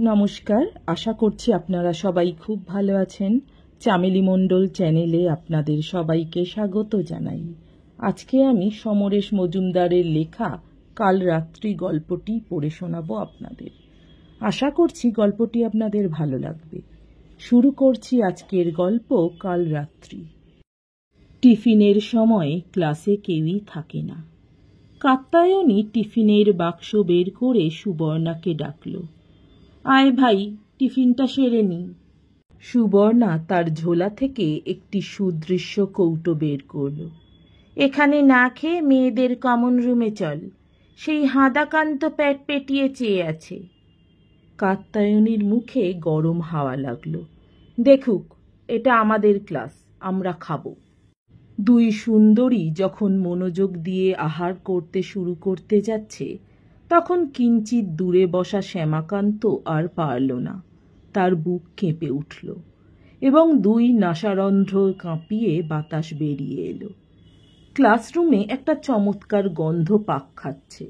নমস্কার, আশা করছি আপনারা সবাই খুব ভালো আছেন। চামেলি মণ্ডল চ্যানেলে আপনাদের সবাইকে স্বাগত জানাই। আজকে আমি সমরেশ মজুমদারের লেখা কাল রাত্রি গল্পটি পড়ে শোনাবো আপনাদের। আশা করছি গল্পটি আপনাদের ভালো লাগবে। শুরু করছি আজকের গল্প কাল রাত্রি। টিফিনের সময় ক্লাসে কেউই থাকে না। কাত্যায়নী টিফিনের বাক্স বের করে সুবর্ণাকে ডাকল। আয় ভাই, টিফিনটা সেরে নি। সুবর্ণা তার ঝোলা থেকে একটি সুদৃশ্য কৌটো বের করল। এখানে না খেয়ে মেয়েদের কমন রুমে চল, সেই হাঁদাকান্ত পেট পেটিয়ে চেয়ে আছে। কাত্যায়নীর মুখে গরম হাওয়া লাগলো। দেখুক, এটা আমাদের ক্লাস, আমরা খাবো। দুই সুন্দরী যখন মনোযোগ দিয়ে আহার করতে শুরু করতে যাচ্ছে, তখন কিঞ্চিত দূরে বসা শ্যামাকান্ত আর পারল না। তার বুক কেঁপে উঠল এবং দুই নাসারন্ধ্র কাঁপিয়ে বাতাস বেরিয়ে এলো। ক্লাসরুমে একটা চমৎকার গন্ধ পাক খাচ্ছে।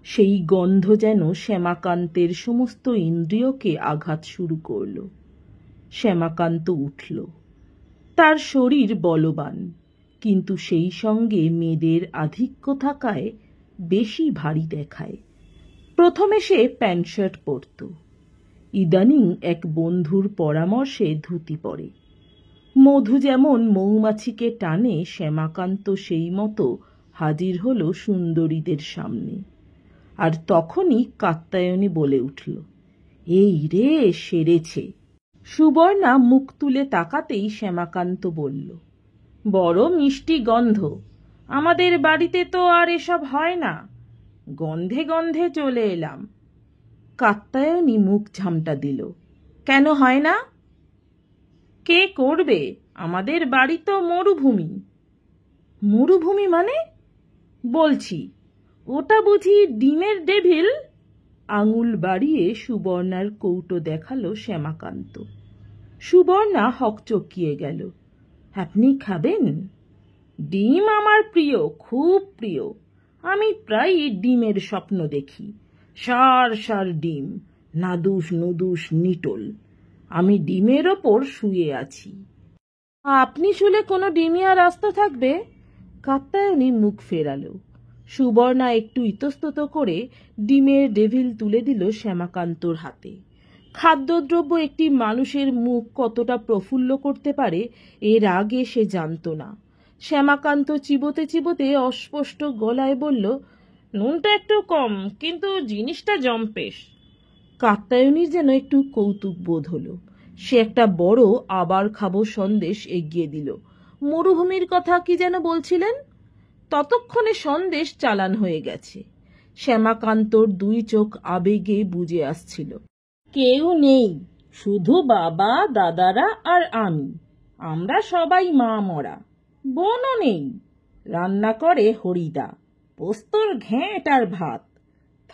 সেই গন্ধ যেন শ্যামাকান্তের সমস্ত ইন্দ্রিয়কে আঘাত শুরু করল। শ্যামাকান্ত উঠল। তার শরীর বলবান, কিন্তু সেই সঙ্গে মেয়েদের আধিক্য থাকায় বেশি ভারী দেখায়। প্রথমে সে প্যান্ট শার্ট পরত, ইদানিং এক বন্ধুর পরামর্শে ধুতি পরে। মধু যেমন মৌমাছিকে টানে, শ্যামাকান্ত সেই মতো হাজির হল সুন্দরীদের সামনে। আর তখনই কাত্যায়নী বলে উঠল, এই রে, সেরেছে। সুবর্ণা মুখ তুলে তাকাতেই শ্যামাকান্ত বলল, বড় মিষ্টি গন্ধ, আমাদের বাড়িতে তো আর এসব হয় না, গন্ধে গন্ধে চলে এলাম। কাত্যায়নী মুখ ঝামটা দিল, কেন হয় না? কে করবে? আমাদের বাড়ি তো মরুভূমি। মরুভূমি মানে? বলছি, ওটা বুঝি ডিমের ডেভিল? আঙুল বাড়িয়ে সুবর্ণার কৌটো দেখালো শ্যামাকান্ত। সুবর্ণা হকচকিয়ে গেল। আপনি খাবেন? ডিম আমার প্রিয়, খুব প্রিয়। আমি প্রায়ই ডিমের স্বপ্ন দেখি। সার সার ডিম, নাদুস নুদুস নিটোল। আমি ডিমের ওপর শুয়ে আছি। আপনি শুলে কোনো ডিমই আর আস্ত থাকবে? কাত্যায়নী মুখ ফেরালো। সুবর্ণা একটু ইতস্তত করে ডিমের ডেভিল তুলে দিল শ্যামাকান্তর হাতে। খাদ্যদ্রব্য একটি মানুষের মুখ কতটা প্রফুল্ল করতে পারে এর আগে সে জানত না। শ্যামাকান্ত চিবোতে চিবোতে অস্পষ্ট গলায় বলল, নুনটা একটু কম, কিন্তু জিনিসটা জম্পেশ। কাত্যায়নীর যেন একটু কৌতুক বোধ হলো। সে একটা বড় আবার খাবো সন্দেশ এগিয়ে দিল। মরুভূমির কথা কি যেন বলছিলেন? ততক্ষণে সন্দেশ চালান হয়ে গেছে। শ্যামাকান্তর দুই চোখ আবেগে বুজে আসছিল। কেউ নেই, শুধু বাবা, দাদারা আর আমি। আমরা সবাই মা মরা। বোনও নেই। রান্না করে হরিদা, পোস্তর ঘ্যাঁট আর ভাত।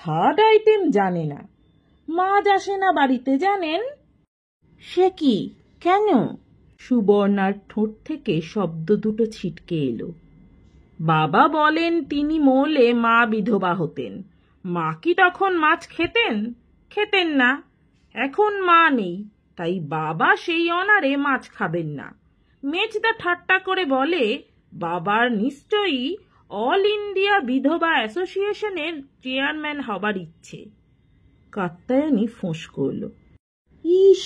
থার্ড আইটেম জানে না। মাছ আসে না বাড়িতে, জানেন? সে কি, কেন? সুবর্ণার ঠোঁট থেকে শব্দ দুটো ছিটকে এলো। বাবা বলেন তিনি মরলে মা বিধবা হতেন। মা কি তখন মাছ খেতেন? খেতেন না। এখন মা নেই, তাই বাবা সেই অনারে মাছ খাবেন না। মেজদা ঠাট্টা করে বলে, বাবার নিশ্চয়ই অল ইন্ডিয়া বিধবা অ্যাসোসিয়েশনের চেয়ারম্যান হবার ইচ্ছে। কাত্যায়নী ফোঁস করল। ইস!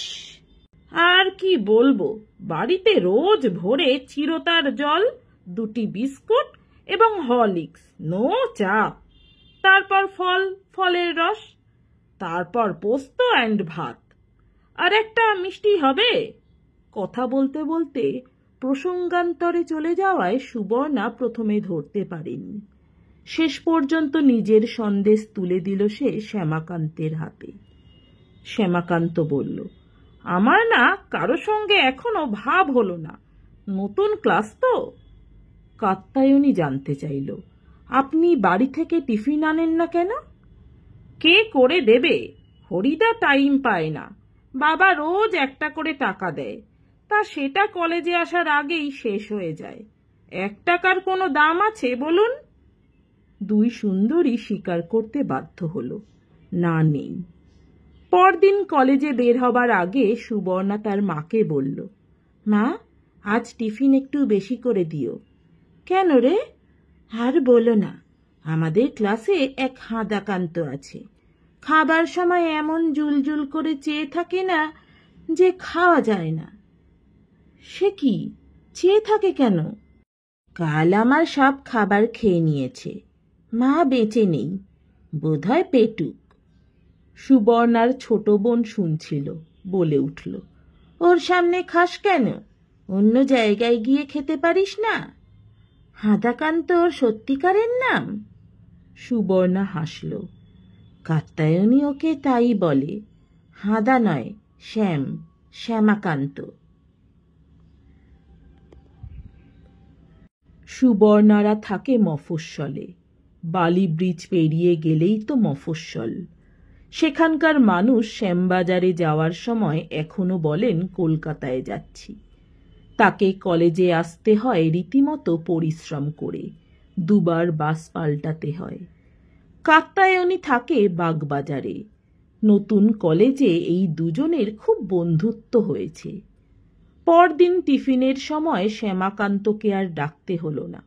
আর কি বলবো, বাড়িতে রোজ ভোরে চিরতার জল, দুটি বিস্কুট এবং হরলিক্স, নো চাপ। তারপর ফল, ফলের রস, তারপর পোস্ত অ্যান্ড ভাত। আর একটা মিষ্টি হবে। কথা বলতে বলতে প্রসঙ্গান্তরে চলে যাওয়ায় সুবর্ণা প্রথমে ধরতে পারেনি। শেষ পর্যন্ত নিজের সন্দেশ তুলে দিল সে শ্যামাকান্তের হাতে। শ্যামাকান্ত বলল, আমার না কারো সঙ্গে এখনো ভাব হলো না। নতুন ক্লাস তো। কাত্যায়নী জানতে চাইল, আপনি বাড়ি থেকে টিফিন আনেন না কেন? কে করে দেবে? হরিদা টাইম পায় না। বাবা রোজ একটা করে টাকা দেয়, তা সেটা কলেজে আসার আগেই শেষ হয়ে যায়। 1 টাকার কোনো দাম আছে বলুন? দুই সুন্দরী স্বীকার করতে বাধ্য হলো, না, নেই। পরদিন কলেজে বের হবার আগে সুবর্ণা তার মাকে বলল, মা, আজ টিফিন একটু বেশি করে দিও। কেন রে? আর বলো না, আমাদের ক্লাসে এক হাঁদাকান্ত আছে। খাবার সময় এমন জুলজুল করে চেয়ে থাকে না যে খাওয়া যায় না। সে কি, চেয়ে থাকে কেন? কাল আমার সব খাবার খেয়ে নিয়েছে। মা বেঁচে নেই, বোধহয় পেটুক। সুবর্ণার ছোট বোন শুনছিল, বলে উঠল, ওর সামনে খাস কেন? অন্য জায়গায় গিয়ে খেতে পারিস না? হাঁদাকান্ত ওর সত্যিকারের নাম? সুবর্ণা হাসল। কাত্যায়নী ওকে তাই বলে। হাঁদা নয়, শ্যামাকান্ত। সুবর্ণারা থাকে মফস্বলে। বালি ব্রিজ পেরিয়ে গেলেই তো মফস্বল। সেখানকার মানুষ শ্যামবাজারে যাওয়ার সময় এখনো বলেন কলকাতায় যাচ্ছি। তাকে কলেজে আসতে হয় রীতিমতো পরিশ্রম করে, দুবার বাস পাল্টাতে হয়। কাত্যায়নী থাকে বাগবাজারে। নতুন কলেজে এই দুজনের খুব বন্ধুত্ব হয়েছে। পরদিন টিফিনের সময় শ্যামাকান্তকে আর ডাকতে হলো না।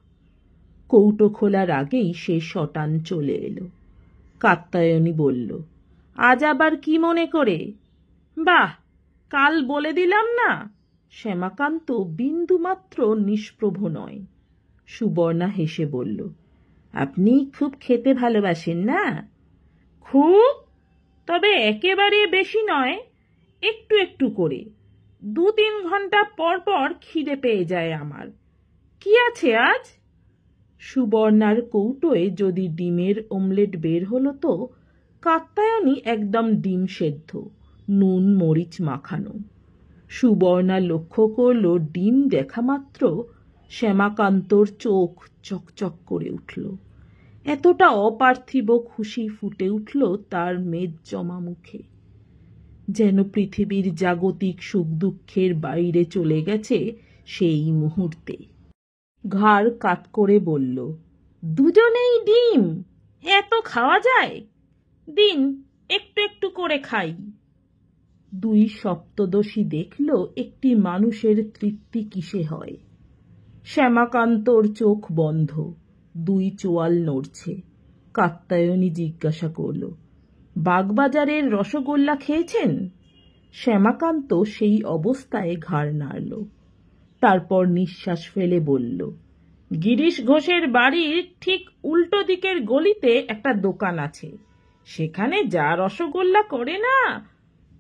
কৌটো খোলার আগেই সে শটান চলে এলো। কাত্যায়নী বলল, আজ আবার কি মনে করে? বাহ, কাল বলে দিলাম না। শ্যামাকান্ত বিন্দুমাত্র নিষ্প্রভ নয়। সুবর্ণা হেসে বলল, আপনি খুব খেতে ভালোবাসেন না? খুব, তবে একেবারে বেশি নয়, একটু একটু করে। 2-3 ঘন্টা পর পর খিদে পেয়ে যায় আমার। কি আছে আজ? সুবর্ণার কৌটোয় যদি ডিমের অমলেট বের হলো তো কাত্যায়নী একদম ডিম সেদ্ধ, নুন মরিচ মাখানো। সুবর্ণা লক্ষ্য করল ডিম দেখা মাত্র শ্যামাকান্তর চোখ চকচক করে উঠল। এতটা অপার্থিব খুশি ফুটে উঠল তার মেদ জমা মুখে, যেন পৃথিবীর জাগতিক সুখ দুঃখের বাইরে চলে গেছে সেই মুহূর্তে। ঘাড় কাত করে বলল, দুজনেই ডিম? এত খাওয়া যায়? দিন, একটু একটু করে খাই। 2 সপ্তদশী দেখল একটি মানুষের তৃপ্তি কিসে হয়। শ্যামাকান্তর চোখ বন্ধ, 2 চোয়াল নড়ছে। কাত্যায়নী জিজ্ঞাসা করল, বাগবাজারের রসগোল্লা খেয়েছেন? শ্যামাকান্ত সেই অবস্থায় ঘাড় নাড়ল। তারপর নিঃশ্বাস ফেলে বলল, গিরিশ ঘোষের বাড়ির ঠিক উল্টো দিকের গলিতে একটা দোকান আছে, সেখানে যা রসগোল্লা করে না,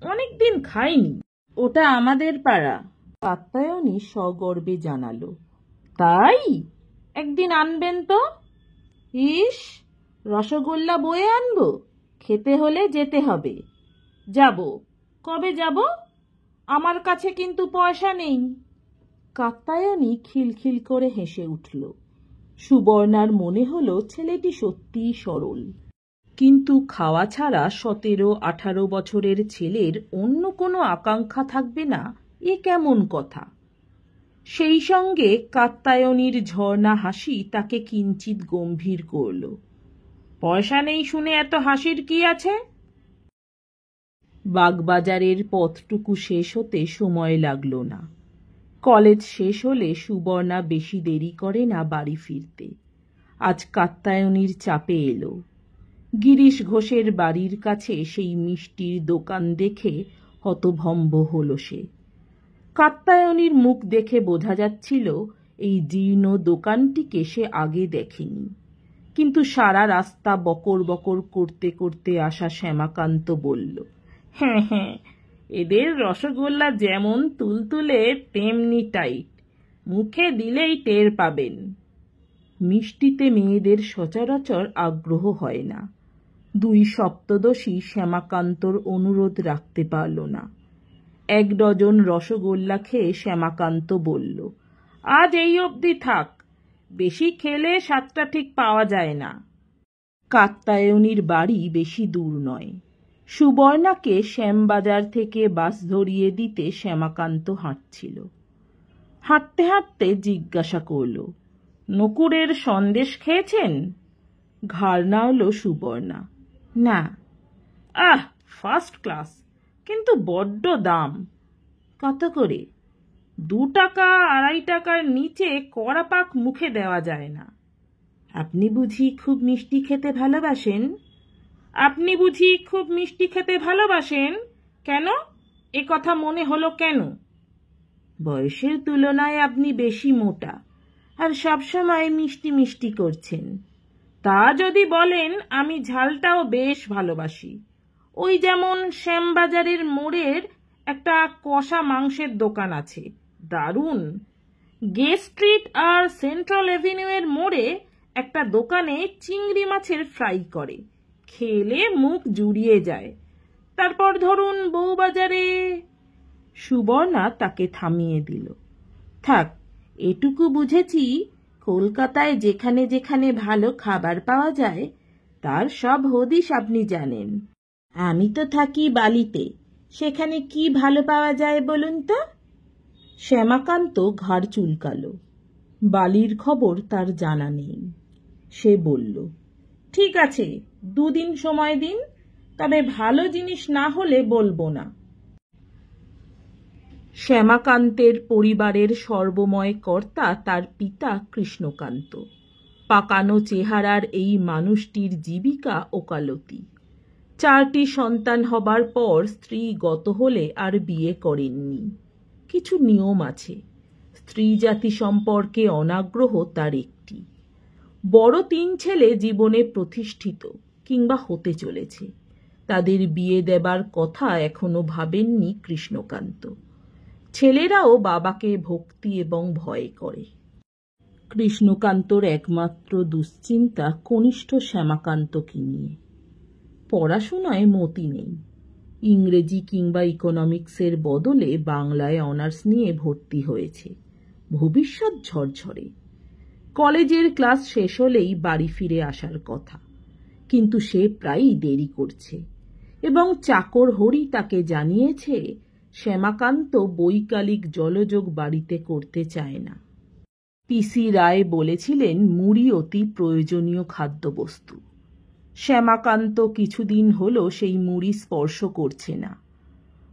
অনেকদিন খাইনি। ওটা আমাদের পাড়া। কাত্যায়নী সগর্বে জানালো। তাই? একদিন আনবেন তো। ইস, রসগোল্লা বয়ে আনবো? খেতে হলে যেতে হবে। যাব। কবে যাব? আমার কাছে কিন্তু পয়সা নেই। কাত্যায়নী খিলখিল করে হেসে উঠল। সুবর্ণার মনে হলো ছেলেটি সত্যিই সরল, কিন্তু খাওয়া ছাড়া 17-18 বছরের ছেলের অন্য কোনো আকাঙ্ক্ষা থাকবে না, এ কেমন কথা? সেই সঙ্গে কাত্যায়নীর ঝর্ণা হাসি তাকে কিঞ্চিত গম্ভীর করল। পয়সা নেই শুনে এত হাসির কি আছে? বাগবাজারের পথটুকু শেষ হতে সময় লাগলো না। কলেজ শেষ হলে সুবর্ণা বেশি দেরি করে না বাড়ি ফিরতে। আজ কাত্যায়নীর চাপে এলো। গিরিশ ঘোষের বাড়ির কাছে সেই মিষ্টির দোকান দেখে হতভম্ব হল সে। কাত্যায়নীর মুখ দেখে বোঝা যাচ্ছিল এই জীর্ণ দোকানটিকে সে আগে দেখেনি। কিন্তু সারা রাস্তা বকর বকর করতে করতে আসা শ্যামাকান্ত বলল, হ্যাঁ, এদের রসগোল্লা যেমন তুলতুলে তেমনি টাইট, মুখে দিলেই টের পাবেন। মিষ্টিতে মেয়েদের সচরাচর আগ্রহ হয় না। 2 সপ্তদশী শ্যামাকান্তর অনুরোধ রাখতে পারল না। 1 ডজন রসগোল্লা খেয়ে শ্যামাকান্ত বলল, আজ এই অবধি থাক, বেশি খেলে স্বাদটা ঠিক পাওয়া যায় না। কাত্যায়নীর বাড়ি বেশি দূর নয়। সুবর্ণাকে শ্যামবাজার থেকে বাস ধরিয়ে দিতে শ্যামাকান্ত হাঁটছিল। হাঁটতে হাঁটতে জিজ্ঞাসা করল, নকুরের সন্দেশ খেয়েছেন? ঘাড় নাড়ল সুবর্ণা। না। ফার্স্ট ক্লাস, কিন্তু বড্ড দাম। কত করে? 2 টাকা 2.5 টাকার নিচে কড়া পাক মুখে দেওয়া যায় না। আপনি বুঝি খুব মিষ্টি খেতে ভালোবাসেন? আপনি বুঝি খুব মিষ্টি খেতে ভালোবাসেন? কেন? এ কথা মনে হলো কেন? বয়সের তুলনায় আপনি বেশি মোটা, আর সবসময় মিষ্টি মিষ্টি করছেন। তা যদি বলেন, আমি ঝালটাও বেশ ভালোবাসি। ওই যেমন শ্যামবাজারের মোড়ের একটা কষা মাংসের দোকান আছে, দারুণ। গে স্ট্রিট আর সেন্ট্রাল এভিনিউয়ের মোড়ে একটা দোকানে চিংড়ি মাছের ফ্রাই করে, খেলে মুখ জুড়িয়ে যায়। তারপর ধরুন বউবাজারে। সুবর্ণা তাকে থামিয়ে দিল। থাক, এটুকু বুঝেছি, কলকাতায় যেখানে যেখানে ভালো খাবার পাওয়া যায় তার সব হদিশ আপনি জানেন। আমি তো থাকি বালিতে, সেখানে কি ভালো পাওয়া যায় বলুন তো? শ্যামাকান্ত ঘাড় চুলকালো। বালির খবর তার জানা নেই। সে বলল, ঠিক আছে, 2 দিন সময় দিন, তবে ভালো জিনিস না হলে বলবো না। শ্যামাকান্তের পরিবারের সর্বময় কর্তা তার পিতা কৃষ্ণকান্ত। পাকানো চেহারার এই মানুষটির জীবিকা ওকালতি। 4টি সন্তান হবার পর স্ত্রী গত হলে আর বিয়ে করেননি। কিছু নিয়ম আছে, স্ত্রী জাতি সম্পর্কে অনাগ্রহ তার একটি। বড় 3 ছেলে জীবনে প্রতিষ্ঠিত কিংবা হতে চলেছে, তাদের বিয়ে দেবার কথা এখনো ভাবেননি কৃষ্ণকান্ত। ছেলেরাও বাবাকে ভক্তি এবং ভয় করে। কৃষ্ণকান্তর একমাত্র দুশ্চিন্তা কনিষ্ঠ শ্যামাকান্তকে নিয়ে। পড়াশোনায় মতি নেই। ইংরেজি কিংবা ইকোনমিক্সের বদলে বাংলায় অনার্স নিয়ে ভর্তি হয়েছে। ভবিষ্যৎ ঝরঝরে। কলেজের ক্লাস শেষ হলেই বাড়ি ফিরে আসার কথা, কিন্তু সে প্রায়ই দেরি করছে, এবং চাকর হরি তাকে জানিয়েছে শ্যামাকান্ত বৈকালিক জলযোগ বাড়িতে করতে চায় না। পিসি রায় বলেছিলেন মুড়ি অতি প্রয়োজনীয় খাদ্যবস্তু। শ্যামাকান্ত কিছুদিন হল সেই মুড়ি স্পর্শ করছে না।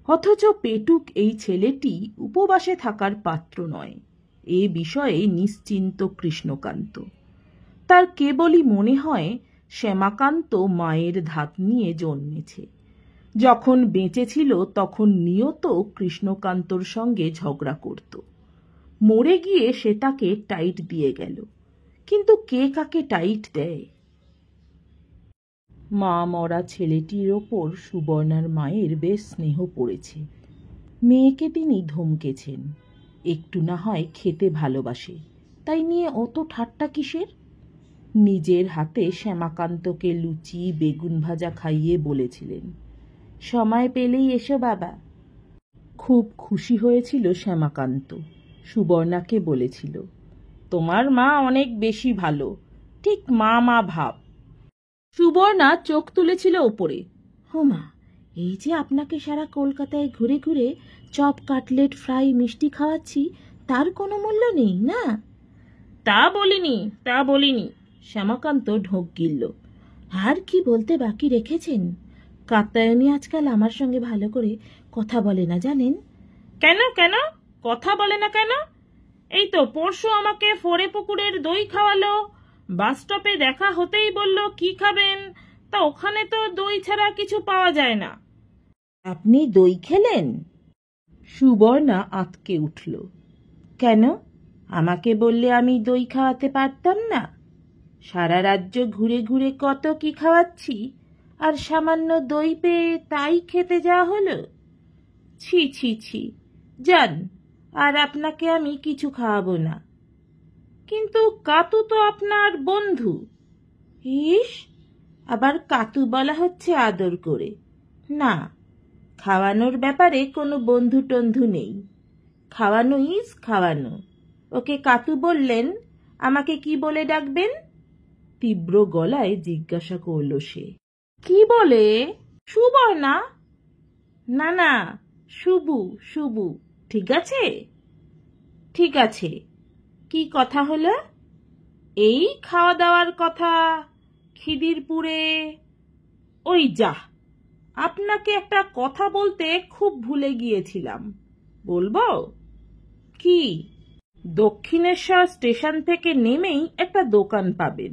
অথচ পেটুক এই ছেলেটি উপবাসে থাকার পাত্র নয়, এ বিষয়ে নিশ্চিন্ত কৃষ্ণকান্ত। তার কেবলই মনে হয় শ্যামাকান্ত মায়ের ধাত নিয়ে জন্মেছে। যখন বেঁচে ছিল তখন নিয়ত কৃষ্ণকান্তর সঙ্গে ঝগড়া করত। মরে গিয়ে সে তাকে টাইট দিয়ে গেল, কিন্তু কে কাকে টাইট দেয়? মা মরা ছেলেটির ওপর সুবর্ণার মায়ের বেশ স্নেহ পড়েছে। মেয়েকে তিনি ধমকেছেন, একটু না হয় খেতে ভালোবাসে, তাই নিয়ে অত ঠাট্টা কিসের? নিজের হাতে শ্যামাকান্তকে লুচি বেগুন ভাজা খাইয়ে বলেছিলেন, সময় পেলেই এসো বাবা। খুব খুশি হয়েছিল শ্যামাকান্ত। সুবর্ণাকে বলেছিল, তোমার মা অনেক বেশি ভালো, ঠিক মা মা ভাব। সুবর্ণা চোখ তুলেছিল ওপরে। হোমা, এই যে আপনাকে সারা কলকাতায় ঘুরে ঘুরে চপ কাটলেট ফ্রাই মিষ্টি খাওয়াচ্ছি, তার কোনো মূল্য নেই না? তা বলিনি। শ্যামাকান্ত ঢোক গিলল। আর কি বলতে বাকি রেখেছেন? কাত্যায়নী আজকাল আমার সঙ্গে ভালো করে কথা বলে না, জানেন? কেন কথা বলে না কেন? এই তো পরশু আমাকে ফোরে পুকুরের দই খাওয়ালো, বাস স্টপে দেখা হতেই বলল কি খাবেন, তা ওখানে তো দই ছাড়া কিছু পাওয়া যায় না। আপনি দই খেলেন? সুবর্ণা আঁতকে উঠল। কেন? আমাকে বললে আমি দই খাওয়াতে পারতাম না? সারা রাজ্য ঘুরে ঘুরে কত কি খাওয়াচ্ছি, আর সামান্য দই পেয়ে তাই খেতে যাওয়া হলো? ছি ছি ছি, যান, আর আপনাকে আমি কিছু খাওয়াবো না। কিন্তু কাতু তো আপনার বন্ধু। ইস, আবার কাতু বলা হচ্ছে আদর করে? না, খাওয়ানোর ব্যাপারে কোনো বন্ধু টন্ধু নেই। খাওয়ানো ইজ খাওয়ানো। ওকে কাতু বললেন, আমাকে কি বলে ডাকবেন? তীব্র গলায় জিজ্ঞাসা করল সে। কি বলে? সুবর্ণা? না, শুবু। ঠিক আছে। কি কথা হলো? এই খাওয়া দাওয়ার কথা, খিদিরপুরে। ওই যা, আপনাকে একটা কথা বলতে খুব ভুলে গিয়েছিলাম, বলবো? কি? দক্ষিণেশ্বর স্টেশন থেকে নেমেই একটা দোকান পাবেন,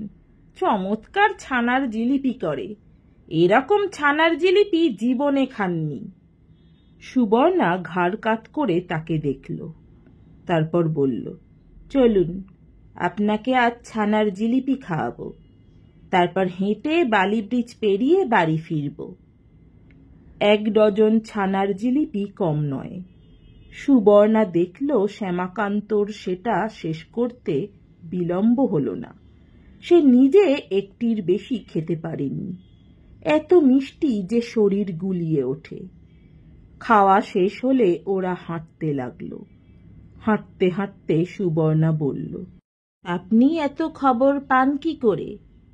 চমৎকার ছানার জিলিপি করে। এরকম ছানার জিলিপি জীবনে খাননি। সুবর্ণা ঘাড় কাত করে তাকে দেখল, তারপর বলল, চলুন, আপনাকে আজ ছানার জিলিপি খাওয়াবো। তারপর হেঁটে বালি ব্রিজ পেরিয়ে বাড়ি ফিরব। 1 ডজন ছানার জিলিপি কম নয়। সুবর্ণা দেখল শ্যামাকান্তর সেটা শেষ করতে বিলম্ব হল না। সে নিজে একটির বেশি খেতে পারেনি। এত মিষ্টি যে শরীর গুলিয়ে ওঠে। খাওয়া শেষ হলে ওরা হাঁটতে লাগল। হাঁটতে হাঁটতে সুবর্ণা বলল, আপনি এত খবর পান কি করে?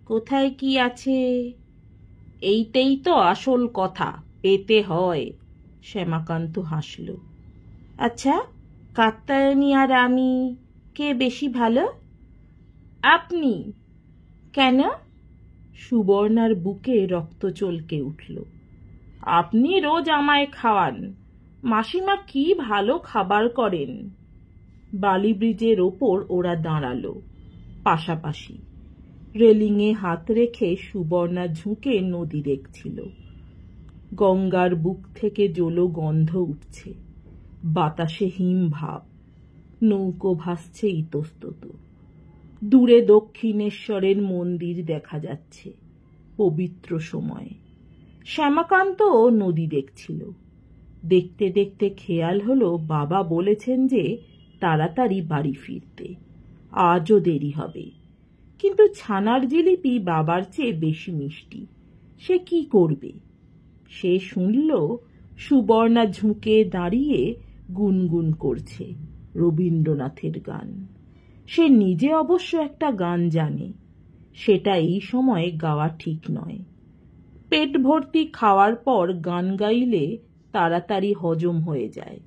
কোথায় কি আছে? এইটাই তো আসল কথা, পেতে হয়। শ্যামাকান্ত হাসল। আচ্ছা, কাত্যায়নী আর আমি কে বেশি ভালো? আপনি। কেন? সুবর্ণার বুকে রক্ত চলকে উঠল। আপনি রোজ আমায় খাওয়ান। মাসিমা কি ভালো খাবার করেন। বালি ব্রিজের ওপর ওরা দাঁড়ালো পাশাপাশি। রেলিংয়ে হাত রেখে সুবর্ণা ঝুঁকে নদী দেখছিল। গঙ্গার বুক থেকে জলো গন্ধ উঠছে, বাতাসে হিম ভাব। নৌকো ভাসছে ইতস্তত। দূরে দক্ষিণেশ্বরের মন্দির দেখা যাচ্ছে, পবিত্র সময়। শ্যামাকান্ত নদী দেখছিল। দেখতে দেখতে খেয়াল হলো বাবা বলেছেন যে তাড়াতাড়ি বাড়ি ফিরতে, আজও দেরি হবে। কিন্তু ছানার জিলিপি বাবার চেয়ে বেশি মিষ্টি। সে কি করবে? সে শুনল সুবর্ণা ঝুঁকে দাঁড়িয়ে গুনগুন করছে রবীন্দ্রনাথের গান। সে নিজে অবশ্য একটা গান জানে, সেটা এই সময় গাওয়া ঠিক নয়। পেট ভর্তি খাওয়ার পর গান গাইলে তাড়াতাড়ি হজম হয়ে যায়।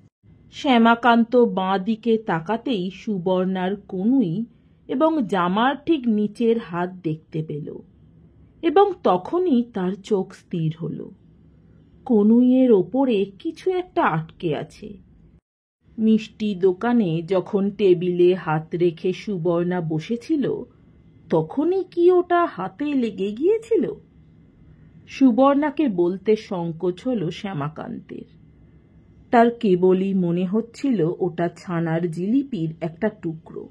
শ্যামাকান্ত বাঁ দিকে তাকাতেই সুবর্ণার কনুই এবং জামার ঠিক নিচের হাত দেখতে পেল, এবং তখনই তার চোখ স্থির হল। কনুইয়ের ওপরে কিছু একটা আটকে আছে। মিষ্টি দোকানে যখন টেবিলে হাত রেখে সুবর্ণা বসেছিল, তখনই কি ওটা হাতে লেগে গিয়েছিল? সুবর্ণাকে বলতে সংকোচ হল শ্যামাকান্তের। তার কেবলই মনে হচ্ছিল ওটা ছানার জিলিপির একটা টুকরো।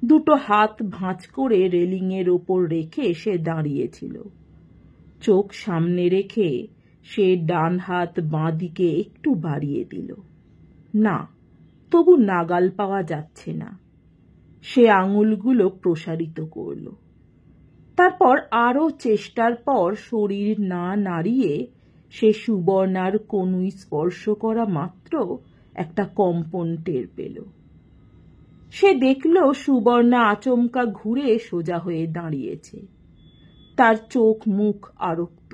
দুটো হাত ভাঁজ করে রেলিংয়ের ওপর রেখে সে দাঁড়িয়েছিল। চোখ সামনে রেখে সে ডান হাত বাঁ দিকে একটু বাড়িয়ে দিল। না, তবু নাগাল পাওয়া যাচ্ছে না। সে আঙুলগুলো প্রসারিত করল। তারপর আরও চেষ্টার পর শরীর না নাড়িয়ে সে সুবর্ণার কনুই স্পর্শ করা মাত্র একটা কম্পন টের পেল। সে দেখল সুবর্ণা আচমকা ঘুরে সোজা হয়ে দাঁড়িয়েছে। তার চোখ মুখ আরক্ত।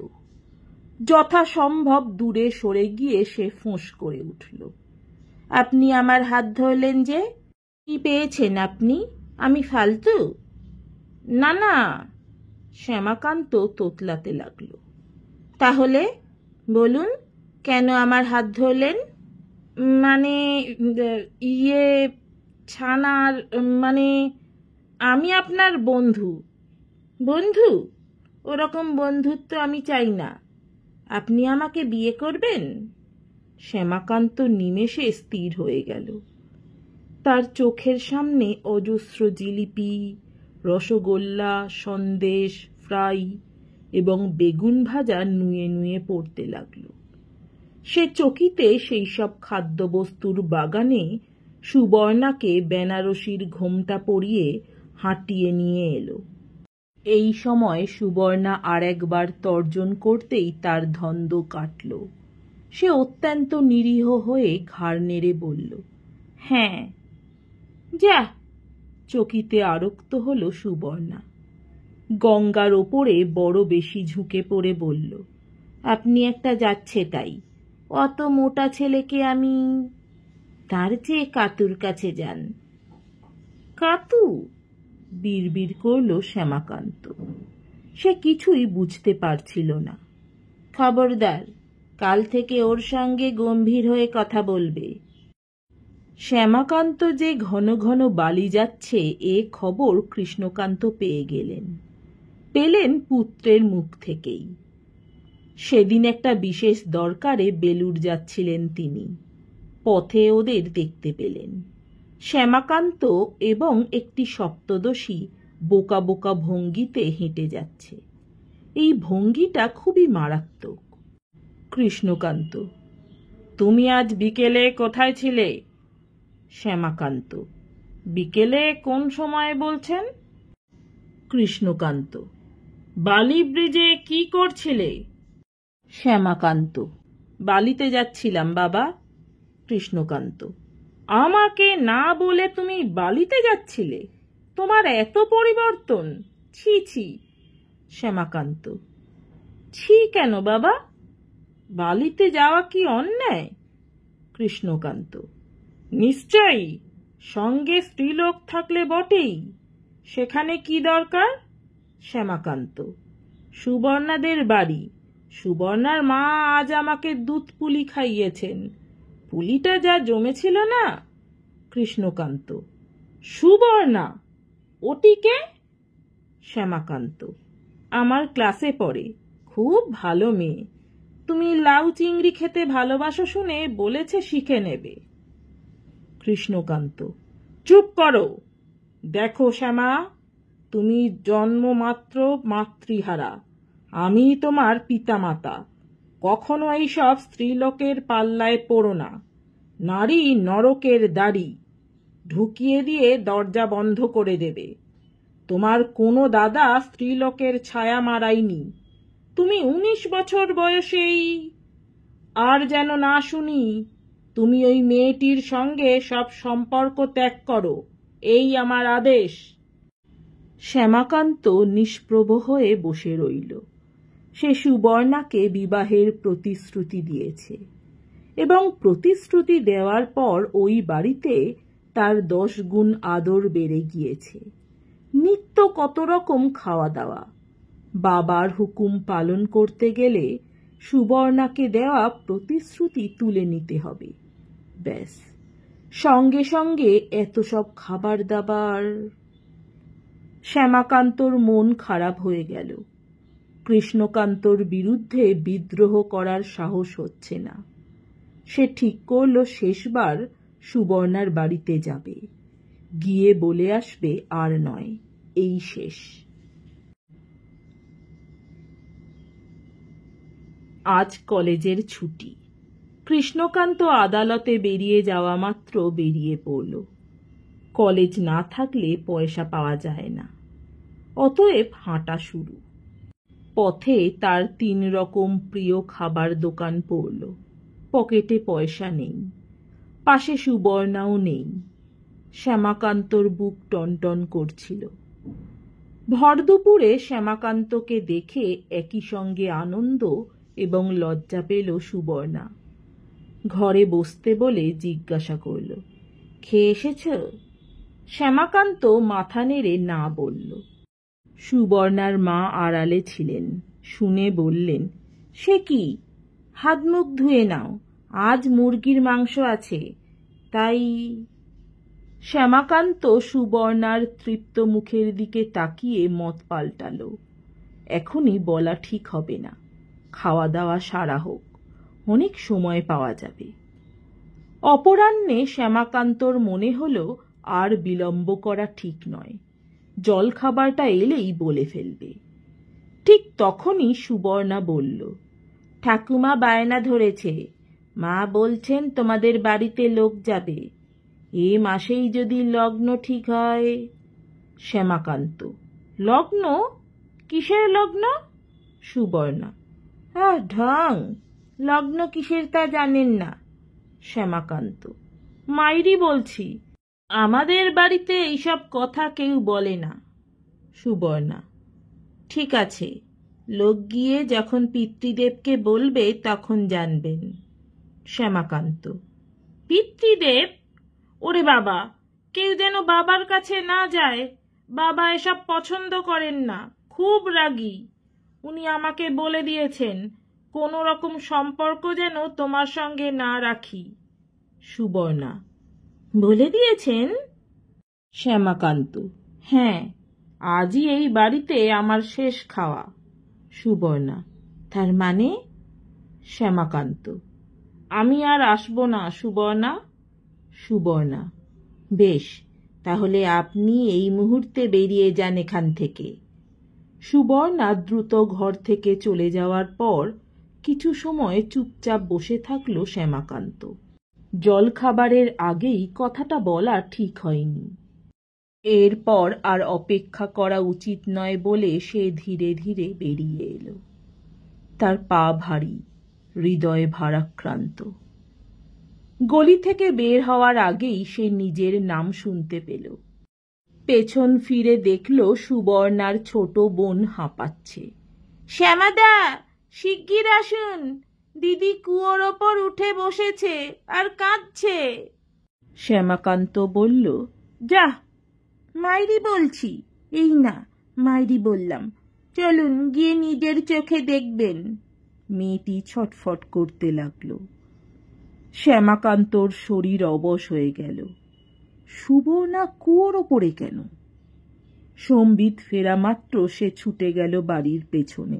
যথাসম্ভব দূরে সরে গিয়ে সে ফোঁস করে উঠল, আপনি আমার হাত ধরলেন যে? কি পেয়েছেন আপনি? আমি ফালতু? না না, শ্যামাকান্ত তোতলাতে লাগল। তাহলে বলুন, কেন আমার হাত ধরলেন? মানে ছানার, মানে আমি আপনার বন্ধু। বন্ধু? ওরকম বন্ধুত্ব আমি চাই না। আপনি আমাকে বিয়ে করবেন? শ্যামাকান্ত নিমেষে স্থির হয়ে গেল। তার চোখের সামনে অজস্র জিলিপি, রসগোল্লা, সন্দেশ, ফ্রাই এবং বেগুন ভাজা নুয়ে নুয়ে পড়তে লাগল। সে চকিতে সেই সব খাদ্যবস্তুর বাগানে সুবর্ণাকে বেনারসির ঘোমটা পরিয়ে হাঁটিয়ে নিয়ে এলো। এই সময় সুবর্ণা আর একবার তর্জন করতেই তার ধন্দ কাটল। সে অত্যন্ত নিরীহ হয়ে ঘাড় নেড়ে বলল, হ্যাঁ। যা। চকিতে আরক্ত হল সুবর্ণা। গঙ্গার ওপরে বড় বেশি ঝুঁকে পড়ে বলল, আপনি একটা যাচ্ছে তাই। অত মোটা ছেলেকে আমি। তার চেয়ে কাতুর কাছে যান। কাতু? বিড়বিড় করল শ্যামাকান্ত। সে কিছুই বুঝতে পারছিল না। খবরদার, কাল থেকে ওর সঙ্গে গম্ভীর হয়ে কথা বলবে। শ্যামাকান্ত যে ঘন ঘন বালি যাচ্ছে এ খবর কৃষ্ণকান্ত পেয়ে পেলেন পুত্রের মুখ থেকেই। সেদিন একটা বিশেষ দরকারে বেলুড় যাচ্ছিলেন তিনি। পথে ওদের দেখতে পেলেন। শ্যামাকান্ত এবং একটি সপ্তদশী বোকা বোকা ভঙ্গিতে হেঁটে যাচ্ছে। এই ভঙ্গিটা খুবই মারাত্মক। কৃষ্ণকান্ত: তুমি আজ বিকেলে কোথায় ছিলে? শ্যামাকান্ত: বিকেলে কোন সময় বলছেন? কৃষ্ণকান্ত: বালি ব্রিজে কি করছিলে? শ্যামাকান্ত: বালিতে যাচ্ছিলাম বাবা। কৃষ্ণকান্ত: আমাকে না বলে তুমি বালিতে যাচ্ছিলে? তোমার এত পরিবর্তন! ছি ছি। শ্যামাকান্ত: ছি কেন বাবা? বালিতে যাওয়া কি অন্যায়? কৃষ্ণকান্ত: নিশ্চয়ই, সঙ্গে স্ত্রীলোক থাকলে বটেই। সেখানে কি দরকার? শ্যামাকান্ত: সুবর্ণাদের বাড়ি। সুবর্ণার মা আজ আমাকে দুধ পুলি খাইয়েছেন। পুলিটা যা জমেছিল না। কৃষ্ণকান্ত: সুবর্ণা? ওটিকে? শ্যামাকান্ত: আমার ক্লাসে পড়ে, খুব ভালো মেয়ে। তুমি লাউ চিংড়ি খেতে ভালোবাসো শুনে বলেছে শিখে নেবে। কৃষ্ণকান্ত: চুপ করো। দেখো শ্যামা, তুমি জন্মমাত্র মাতৃহারা। আমি তোমার পিতামাতা। কখনো এইসব স্ত্রীলোকের পাল্লায় পড়ো না। নারী নরকের দাড়ি। ঢুকিয়ে দিয়ে দরজা বন্ধ করে দেবে। তোমার কোনো দাদা স্ত্রীলোকের ছায়া মারায়নি। তুমি 19 বছর বয়সেই। আর যেন না শুনি তুমি ওই মেয়েটির সঙ্গে সব সম্পর্ক ত্যাগ করো, এই আমার আদেশ। শ্যামাকান্ত নিষ্প্রভ হয়ে বসে রইল। সে সুবর্ণাকে বিবাহের প্রতিশ্রুতি দিয়েছে এবং প্রতিশ্রুতি দেওয়ার পর ওই বাড়িতে তার 10 গুণ আদর বেড়ে গিয়েছে। নিত্য কত রকম খাওয়া দাওয়া। বাবার হুকুম পালন করতে গেলে সুবর্ণাকে দেওয়া প্রতিশ্রুতি তুলে নিতে হবে। ব্যাস, সঙ্গে সঙ্গে এত সব খাবার দাবার। শ্যামাকান্তর মন খারাপ হয়ে গেল। কৃষ্ণকান্তর বিরুদ্ধে বিদ্রোহ করার সাহস হচ্ছে না। সে ঠিক করল শেষবার সুবর্ণার বাড়িতে যাবে, গিয়ে বলে আসবে আর নয়, এই শেষ। আজ কলেজের ছুটি। কৃষ্ণকান্ত আদালতে বেরিয়ে যাওয়া মাত্র বেরিয়ে পড়ল। কলেজ না থাকলে পয়সা পাওয়া যায় না, অতএব হাঁটা শুরু। পথে তার 3 রকম প্রিয় খাবার দোকান পড়ল। পকেটে পয়সা নেই, পাশে সুবর্ণাও নেই। শ্যামাকান্তর বুক টনটন করছিল। ভর দুপুরে শ্যামাকান্তকে দেখে একই সঙ্গে আনন্দ এবং লজ্জা পেল সুবর্ণা। ঘরে বসতে বলে জিজ্ঞাসা করল, খেয়ে এসেছ? শ্যামাকান্ত মাথা নেড়ে না বলল। সুবর্ণার মা আড়ালে ছিলেন, শুনে বললেন, সে কি, হাত মুখ ধুয়ে নাও, আজ মুরগির মাংস আছে, তাই। শ্যামাকান্ত সুবর্ণার তৃপ্ত মুখের দিকে তাকিয়ে মত পাল্টাল। এখনই বলা ঠিক হবে না, খাওয়া দাওয়া সারা হোক, অনেক সময় পাওয়া যাবে। অপরাহ্নে শ্যামাকান্তর মনে হল আর বিলম্ব করা ঠিক নয়, জলখাবারটা এলেই বলে ফেলবে। ঠিক তখনই সুবর্ণা বলল, ঠাকুমা বায়না ধরেছে, মা বলছেন তোমাদের বাড়িতে লোক যাবে, এ মাসেই যদি লগ্ন ঠিক হয়। শ্যামাকান্ত, লগ্ন? কিসের লগ্ন? সুবর্ণা, ঢং, লগ্ন কিসের তা জানেন না? শ্যামাকান্ত, মাইরি বলছি, আমাদের বাড়িতে এইসব কথা কেউ বলে না। সুবর্ণা, ঠিক আছে, লোক গিয়ে যখন পিতৃদেবকে বলবে তখন জানবেন। শ্যামাকান্ত, পিতৃদেব? ওরে বাবা, কেউ যেন বাবার কাছে না যায়, বাবা এসব পছন্দ করেন না, খুব রাগী। উনি আমাকে বলে দিয়েছেন, কোনো রকম সম্পর্ক যেন তোমার সঙ্গে না রাখি। সুবর্ণা: বলে দিয়েছেন? শ্যামাকান্ত: হ্যাঁ, আজই এই বাড়িতে আমার শেষ খাওয়া। সুবর্ণা: তার মানে? শ্যামাকান্ত: আমি আর আসবো না সুবর্ণা। সুবর্ণা: বেশ, তাহলে আপনি এই মুহূর্তে বেরিয়ে যান এখান থেকে। সুবর্ণা দ্রুত ঘর থেকে চলে যাওয়ার পর কিছু সময় চুপচাপ বসে থাকলো শ্যামাকান্ত। জলখাবারের আগেই কথাটা বলা ঠিক হয়নি। এরপর আর অপেক্ষা করা উচিত নয় বলে সে ধীরে ধীরে বেরিয়ে এলো। তার পা ভারী, হৃদয় ভারাক্রান্ত। গলি থেকে বের হওয়ার আগেই সে নিজের নাম শুনতে পেল। পেছন ফিরে দেখল সুবর্ণার ছোট বোন হাঁপাচ্ছে। শ্যামাদা, শিগগির আসুন, দিদি কুয়োর ওপর উঠে বসেছে আর কাঁদছে। শ্যামাকান্ত বলল, যা, মাইরি বলছি। এই না, মাইরি বললাম, চলুন গিয়ে নিজের চোখে দেখবেন। মেয়েটি ছটফট করতে লাগল। শ্যামাকান্তর শরীর অবশ হয়ে গেল। সুবর্ণা কুয়োর ওপরে কেন? সম্বিত ফেরা মাত্র সে ছুটে গেল বাড়ির পেছনে।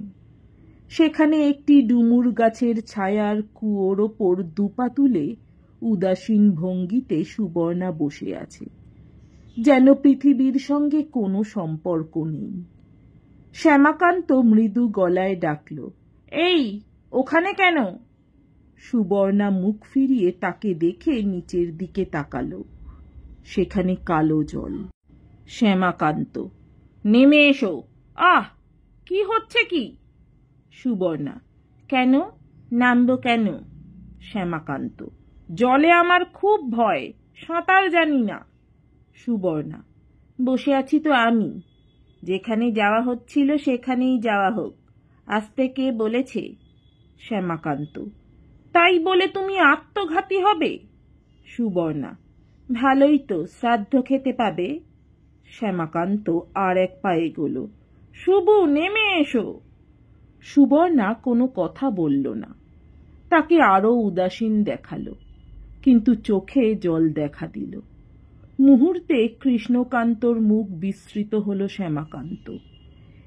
সেখানে একটি ডুমুর গাছের ছায়ার কুয়োর ওপর দুপা তুলে উদাসীন ভঙ্গিতে সুবর্ণা বসে আছে, যেন পৃথিবীর সঙ্গে কোনো সম্পর্ক নেই। শ্যামাকান্ত মৃদু গলায় ডাকল, এই, ওখানে কেন? সুবর্ণা মুখ ফিরিয়ে তাকে দেখে নিচের দিকে তাকালো। সেখানে কালো জল। শ্যামাকান্ত, নেমে এসো। আহ, কি হচ্ছে কি? সুবর্ণা, কেন নামবো কেন? শ্যামাকান্ত, জলে আমার খুব ভয়, সাঁতার জানি না। সুবর্ণা, বসে আছি তো আমি, যেখানে যাওয়া হচ্ছিল সেখানেই যাওয়া হোক, আসতে কে বলেছে? শ্যামাকান্ত, তাই বলে তুমি আত্মঘাতী হবে? সুবর্ণা, ভালোই তো, শ্রাদ্ধ খেতে পাবে। শ্যামাকান্ত আর এক পা এগোলো। শুভু, নেমে এসো। সুবর্ণা কোনো কথা বলল না। তাকে আরো উদাসীন দেখালো, কিন্তু চোখে জল দেখা দিল। মুহূর্তে কৃষ্ণকান্তর মুখ বিস্মৃত হল শ্যামাকান্ত।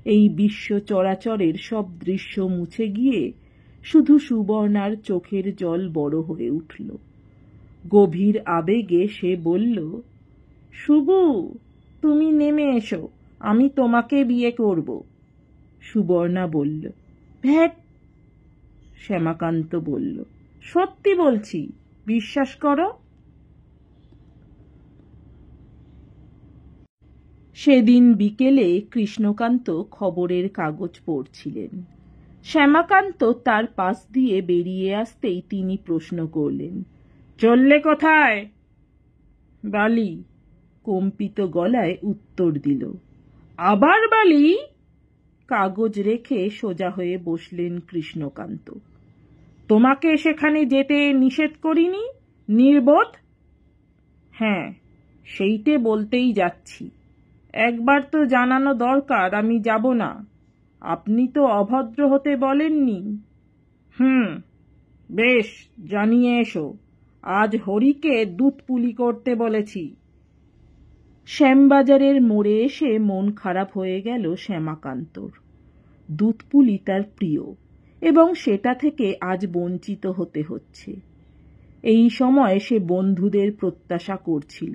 এই বিশ্ব চরাচরের সব দৃশ্য মুছে গিয়ে শুধু সুবর্ণার চোখের জল বড় হয়ে উঠল। গভীর আবেগে সে বলল, শুভু, তুমি নেমে এসো, আমি তোমাকে বিয়ে করব। সুবর্ণা বলল, ভ্যাট। শ্যামাকান্ত বলল, সত্যি বলছি, বিশ্বাস করো। সেদিন বিকেলে কৃষ্ণকান্ত খবরের কাগজ পড়ছিলেন। শ্যামাকান্ত তার পাশ দিয়ে বেরিয়ে আসতেই তিনি প্রশ্ন করলেন, চললে কোথায়? বালি। কম্পিত গলায় উত্তর দিল। আবার বালি? কাগজ রেখে সোজা হয়ে বসলেন কৃষ্ণকান্ত। তোমাকে সেখানে যেতে নিষেধ করিনি, নির্বোধ? হ্যাঁ, সেইটে বলতেই যাচ্ছি। একবার তো জানানো দরকার আমি যাব না। আপনি তো অভদ্র হতে বলেননি। বেশ, জানিয়ে এসো। আজ হরিকে দুধ পুলি করতে বলেছি। শ্যামবাজারের মোড়ে এসে মন খারাপ হয়ে গেল শ্যামাকান্তর। দুধ পুলি তার প্রিয়, এবং সেটা থেকে আজ বঞ্চিত হতে হচ্ছে। এই সময় সে বন্ধুদের প্রত্যাশা করছিল,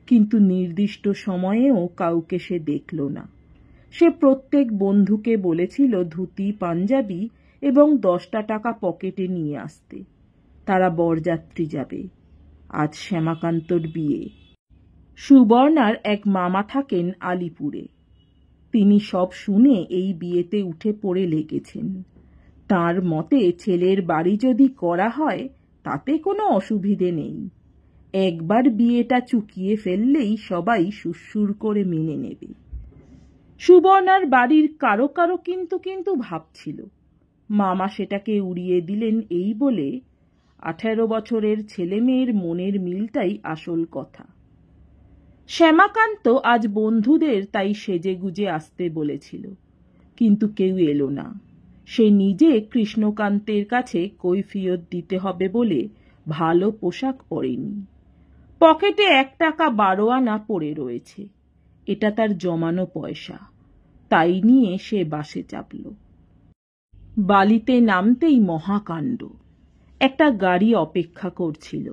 কিন্তু নির্দিষ্ট সময়েও কাউকে সে দেখল না। সে প্রত্যেক বন্ধুকে বলেছিল ধুতি, পাঞ্জাবি এবং 10টা টাকা পকেটে নিয়ে আসতে। তারা বরযাত্রী যাবে। আজ শ্যামাকান্তর বিয়ে। সুবর্ণার এক মামা থাকেন আলিপুরে। তিনি সব শুনে এই বিয়েতে উঠে পড়ে লেগেছেন। তার মতে ছেলের বাড়ি যদি করা হয় তাতে কোনো অসুবিধে নেই। একবার বিয়েটা চুকিয়ে ফেললেই সবাই সুরসুর করে মেনে নেবে। সুবর্ণার বাড়ির কারো কারো কিন্তু কিন্তু ভাবছিল। মামা সেটাকে উড়িয়ে দিলেন এই বলে, 18 বছরের ছেলে মেয়ের মনের মিলটাই আসল কথা। শ্যামাকান্ত আজ বন্ধুদের তাই সেজেগুজে আসতে বলেছিল, কিন্তু কেউ এলো না। সে নিজে কৃষ্ণকান্তের কাছে কৈফিয়ত দিতে হবে বলে ভালো পোশাক পরেনি। পকেটে 1 টাকা 12 আনা পড়ে রয়েছে। এটা তার জমানো পয়সা। তাই নিয়ে সে বাসে চাপল। বালিতে নামতেই মহাকাণ্ড। একটা গাড়ি অপেক্ষা করছিল।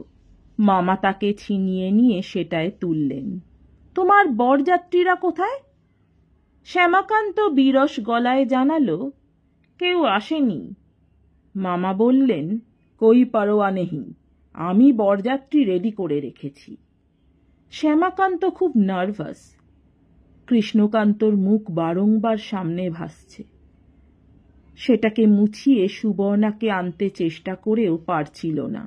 মামা তাকে ছিনিয়ে নিয়ে সেটায় তুললেন। তোমার বরযাত্রীরা কোথায়? শ্যামাকান্ত বিরস গলায় জানালো, কেউ আসেনি। মামা বললেন, কই পারোয়া নেহি, আমি বরযাত্রী রেডি করে রেখেছি। শ্যামাকান্ত খুব নার্ভাস। কৃষ্ণকান্তর মুখ বারংবার সামনে ভাসছে। সেটাকে মুছিয়ে সুবর্ণাকে আনতে চেষ্টা করেও পারছিল না।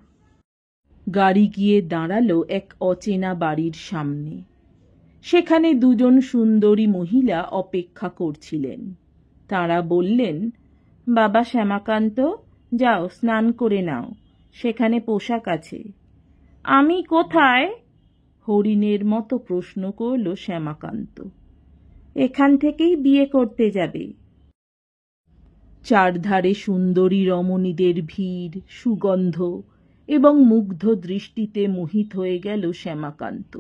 গাড়ি গিয়ে দাঁড়ালো এক অচেনা বাড়ির সামনে। সেখানে 2 জন সুন্দরী মহিলা অপেক্ষা করছিলেন। তারা বললেন, বাবা শ্যামাকান্ত, যাও স্নান করে নাও, সেখানে পোশাক আছে। আমি কোথায়? হরিণের মতো প্রশ্ন করল শ্যামাকান্ত। এখান থেকেই বিয়ে করতে যাবে। চারধারে সুন্দরী রমণীদের ভিড়, সুগন্ধ এবং মুগ্ধ দৃষ্টিতে মোহিত হয়ে গেল শ্যামাকান্ত।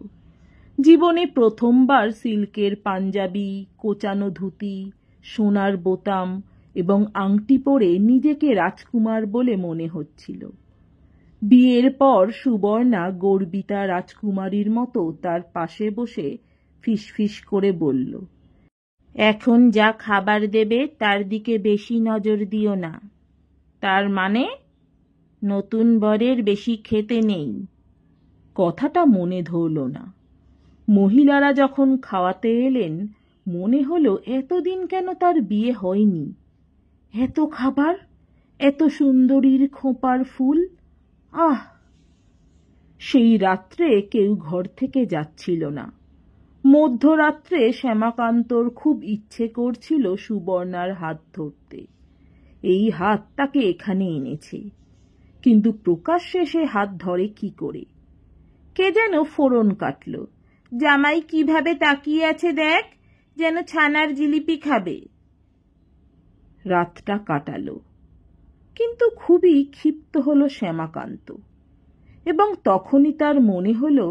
জীবনে প্রথমবার সিল্কের পাঞ্জাবি, কোচানো ধুতি, সোনার বোতাম এবং আংটি পরে নিজেকে রাজকুমার বলে মনে হচ্ছিল। বিয়ের পর সুবর্ণা গর্বিতা রাজকুমারীর মতো তার পাশে বসে ফিসফিস করে বলল, এখন যা খাবার দেবে তার দিকে বেশি নজর দিও না। তার মানে? নতুন বরের বেশি খেতে নেই। কথাটা মনে ধরল না। মহিলারা যখন খাওয়াতে এলেন, মনে হলো এতদিন কেন তার বিয়ে হয়নি। এত খাবার, এত সুন্দরীর খোঁপার ফুল, আহ! সেই রাত্রে কেউ ঘর থেকে যাচ্ছিল না। মধ্যরাত্রে শ্যামাকান্তর খুব ইচ্ছে করছিল সুবর্ণার হাত ধরতে। এই হাত তাকে এখানে এনেছে। কিন্তু প্রকাশ্যে সে হাত ধরে কি করে? কে যেন ফোড়ন কাটল। জামাই কিভাবে তাকিয়ে আছে দেখ, যেন ছানার জিলিপি খাবে। রাতটা কাটালো, কিন্তু খুবই ক্ষিপ্ত হলো শ্যামাকান্ত। এবং তখনই তার মনে হলো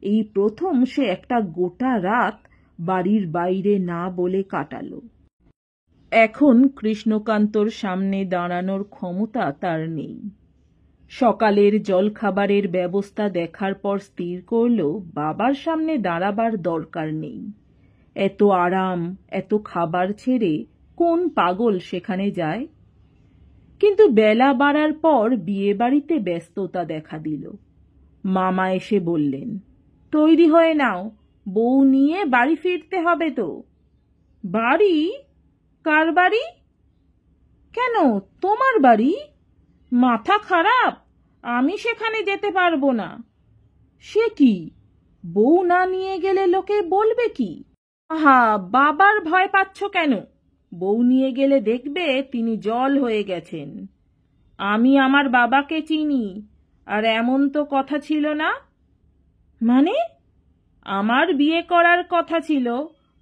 এই প্রথম সে একটা গোটা রাত বাড়ির বাইরে না বলে কাটালো। এখন কৃষ্ণকান্তর সামনে দাঁড়ানোর ক্ষমতা তার নেই। সকালের জলখাবারের ব্যবস্থা দেখার পর স্থির করল বাবার সামনে দাঁড়াবার দরকার নেই। এত আরাম, এত খাবার ছেড়ে কোন পাগল সেখানে যায়? কিন্তু বেলা বাড়ার পর বিয়ে বাড়িতে ব্যস্ততা দেখা দিল। মামা এসে বললেন, তৈরি হয়ে নাও, বউ নিয়ে বাড়ি ফিরতে হবে তো। বাড়ি? কার বাড়ি? কেন, তোমার বাড়ি? মাথা খারাপ? আমি সেখানে যেতে পারবো না। সে কি, বউ না নিয়ে গেলে লোকে বলবে কি? আহা, বাবার ভয় পাচ্ছ কেন? বউ নিয়ে গেলে দেখবে তিনি জল হয়ে গেছেন। আমি আমার বাবাকে চিনি, আর এমন তো কথা ছিল না। মানে? আমার বিয়ে করার কথা ছিল,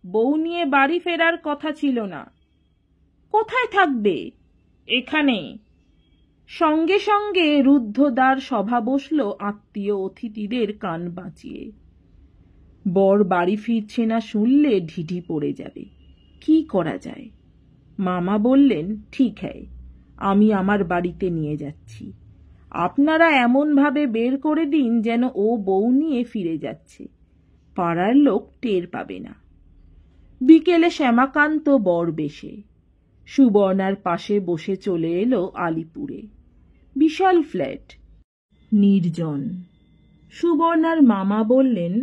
বউ নিয়ে বাড়ি ফেরার কথা ছিল না। কোথায় থাকবে? এখানে। সঙ্গে সঙ্গে রুদ্ধদ্বার সভা বসল আত্মীয় অতিথিদের কান বাঁচিয়ে। বর বাড়ি ফিরছে না শুনলে ঢিঢি পড়ে যাবে। কি করা যায়? মামা বললেন, ঠিক হ্যায়, আমি আমার বাড়িতে নিয়ে যাচ্ছি। আপনারা এমনভাবে বের করে দিন যেন ও বউ নিয়ে ফিরে যাচ্ছে। পাড়ার লোক টের পাবে না। বিকেলে শ্যামাকান্ত বর বেশে সুবর্ণার পাশে বসে চলে এলো আলিপুরে। বিশাল ফ্ল্যাট, নির্জন। সুবর্ণার মামা বললেন,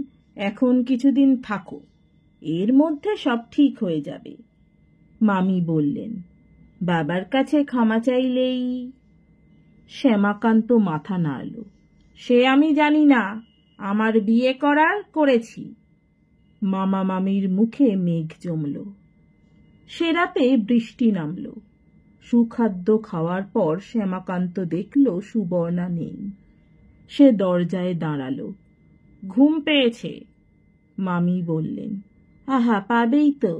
এখন কিছুদিন থাকো, এর মধ্যে সব ঠিক হয়ে যাবে। মামি বললেন, বাবার কাছে ক্ষমা চাইলেই। শ্যামাকান্ত মাথা নাড়ল। সে আমি জানি না, আমার বিয়ে করার করেছি। মামা মামির মুখে মেঘ জমল। সে রাতে বৃষ্টি নামল। সুখাদ্য খাওয়ার পর শ্যামাকান্ত দেখল সুবর্ণা নেই। সে দরজায় দাঁড়ালো। ঘুম পেয়েছে? মামি বললেন, আহা, পাবেই তো,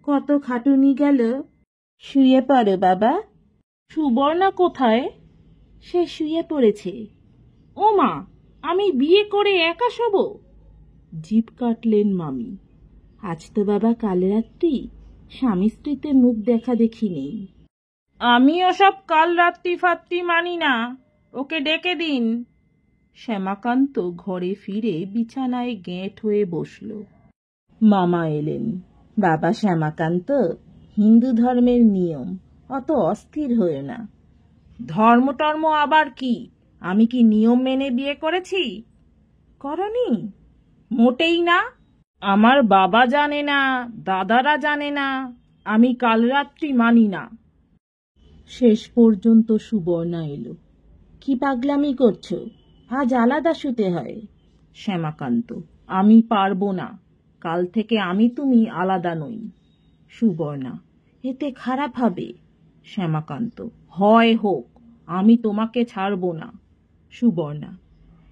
কত খাটুনি গেল। শুয়ে পড়ো বাবা, সুবর্ণা কোথায়? সে শুয়ে পড়েছে। ও মা, আমি বিয়ে করে একা শোব? জিভ কাটলেন মামি। আজ তো বাবা কাল রাত্রি, স্বামী স্ত্রীতে মুখ দেখা দেখি নেই। আমি ওসব কাল রাত্রি ফাত্রি মানি না, ওকে ডেকে দিন। শ্যামাকান্ত ঘরে ফিরে বিছানায় গেঁট হয়ে বসল। মামা এলেন। বাবা শ্যামাকান্ত, হিন্দু ধর্মের নিয়ম, অত অস্থির হয়ে না। ধর্ম টর্ম আবার কি? আমি কি নিয়ম মেনে বিয়ে করেছি? করনি? মোটেই না। আমার বাবা জানে না, দাদারা জানে না, আমি কাল রাত্রি মানি না। শেষ পর্যন্ত সুবর্ণা এলো। কি পাগলামি করছো? আজ আলাদা শুতে হয়। শ্যামাকান্ত, আমি পারবো না। কাল থেকে আমি তুমি আলাদা নই। সুবর্ণা, এতে খারাপ হবে। শ্যামাকান্ত, হয় হোক, আমি তোমাকে ছাড়বো না। সুবর্ণা,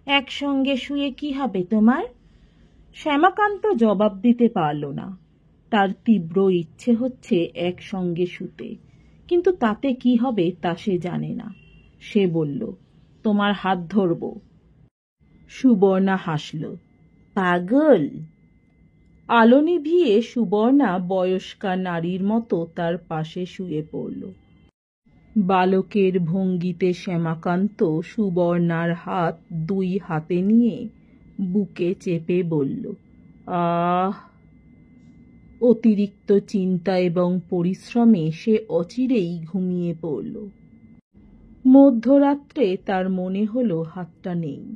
একসঙ্গে শুয়ে কি হবে তোমার? শ্যামাকান্ত জবাব দিতে পারল না। তার তীব্র ইচ্ছে হচ্ছে একসঙ্গে শুতে, কিন্তু তাতে কি হবে তা সে জানে না। সে বলল, তোমার হাত ধরব। সুবর্ণা হাসল। পাগল? আলো নিভিয়ে সুবর্ণা বয়স্কা নারীর মতো তার পাশে শুয়ে পড়ল। বালকের ভঙ্গিতে শ্যামাকান্ত সুবর্ণার হাত দুই হাতে নিয়ে বুকে চেপে বলল, আহ। অতিরিক্ত চিন্তা এবং পরিশ্রমে সে অচিরেই ঘুমিয়ে পড়ল। মধ্যরাত্রে তার মনে হলো হাতটা নেই।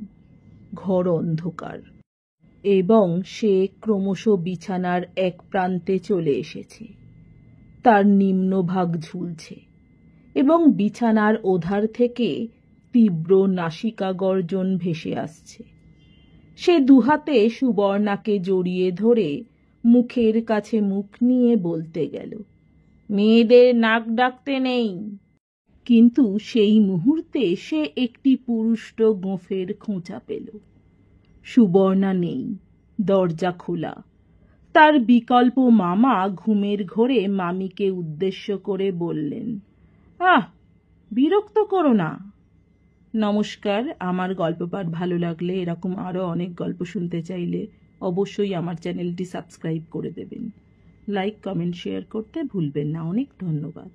ঘর অন্ধকার এবং সে ক্রমশ বিছানার এক প্রান্তে চলে এসেছে। তার নিম্নভাগ ঝুলছে এবং বিছানার ওধার থেকে তীব্র নাসিকা গর্জন ভেসে আসছে। সে দুহাতে সুবর্ণাকে জড়িয়ে ধরে মুখের কাছে মুখ নিয়ে বলতে গেল, মেয়েদের নাক ডাকতে নেই। কিন্তু সেই মুহূর্তে সে একটি পুরুষ্ট গোঁফের খোঁচা পেল। সুবর্ণা নেই, দরজা খোলা। তার বিকল্প মামা ঘুমের ঘোরে মামিকে উদ্দেশ্য করে বললেন, আহ, বিরক্ত করো না। নমস্কার। আমার গল্প পাঠ ভালো লাগলে, এরকম আরও অনেক গল্প শুনতে চাইলে অবশ্যই আমার চ্যানেলটি সাবস্ক্রাইব করে দেবেন। লাইক, কমেন্ট, শেয়ার করতে ভুলবেন না। অনেক ধন্যবাদ।